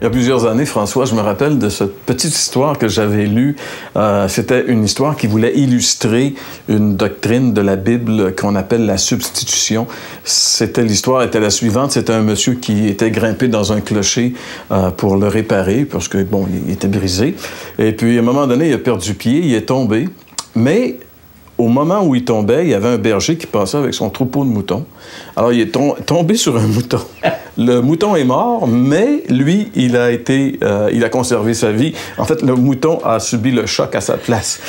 Il y a plusieurs années, François, je me rappelle de cette petite histoire que j'avais lue. C'était une histoire qui voulait illustrer une doctrine de la Bible qu'on appelle la substitution. L'histoire était la suivante. C'était un monsieur qui était grimpé dans un clocher pour le réparer parce que, bon, il était brisé. Et puis, à un moment donné, il a perdu pied, il est tombé. Mais au moment où il tombait, il y avait un berger qui passait avec son troupeau de moutons. Alors, il est tombé sur un mouton. Le mouton est mort, mais lui, il a conservé sa vie. En fait, le mouton a subi le choc à sa place.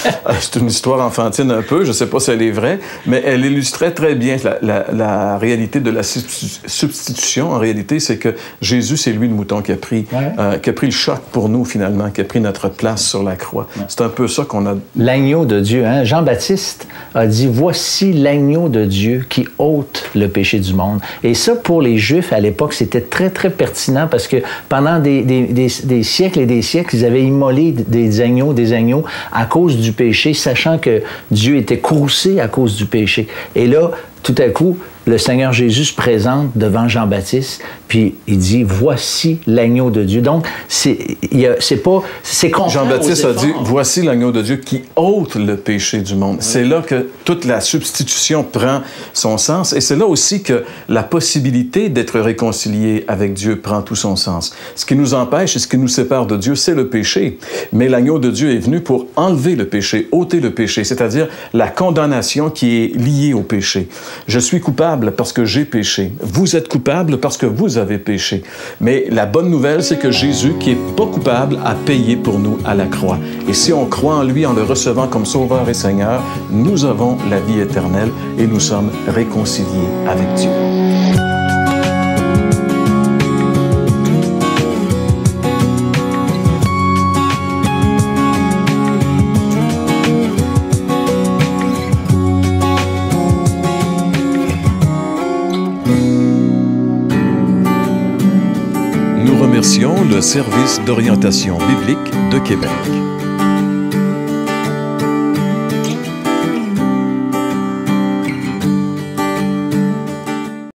C'est une histoire enfantine un peu, je ne sais pas si elle est vraie, mais elle illustrait très bien la réalité de la substitution. En réalité, c'est que Jésus, c'est lui le mouton qui a pris le choc pour nous, finalement, qui a pris notre place sur la croix. Ouais. C'est un peu ça qu'on a... L'agneau de Dieu, hein? Jean-Baptiste a dit « Voici l'agneau de Dieu qui ôte le péché du monde ». Et ça, pour les Juifs, à l'époque, c'était très, très pertinent parce que pendant des siècles et des siècles, ils avaient immolé des agneaux à cause du péché, sachant que Dieu était courroucé à cause du péché. Et là, tout à coup, le Seigneur Jésus se présente devant Jean-Baptiste, puis il dit « Voici l'agneau de Dieu ». Donc, c'est Jean-Baptiste a dit « Voici l'agneau de Dieu qui ôte le péché du monde ». Oui. C'est là que toute la substitution prend son sens, et c'est là aussi que la possibilité d'être réconcilié avec Dieu prend tout son sens. Ce qui nous empêche et ce qui nous sépare de Dieu, c'est le péché. Mais l'agneau de Dieu est venu pour enlever le péché, ôter le péché, c'est-à-dire la condamnation qui est liée au péché. Je suis coupable parce que j'ai péché. Vous êtes coupable parce que vous avez péché. Mais la bonne nouvelle, c'est que Jésus, qui est pas coupable, a payé pour nous à la croix. Et si on croit en lui, en le recevant comme Sauveur et Seigneur, nous avons la vie éternelle et nous sommes réconciliés avec Dieu. Nous remercions le Service d'orientation biblique de Québec.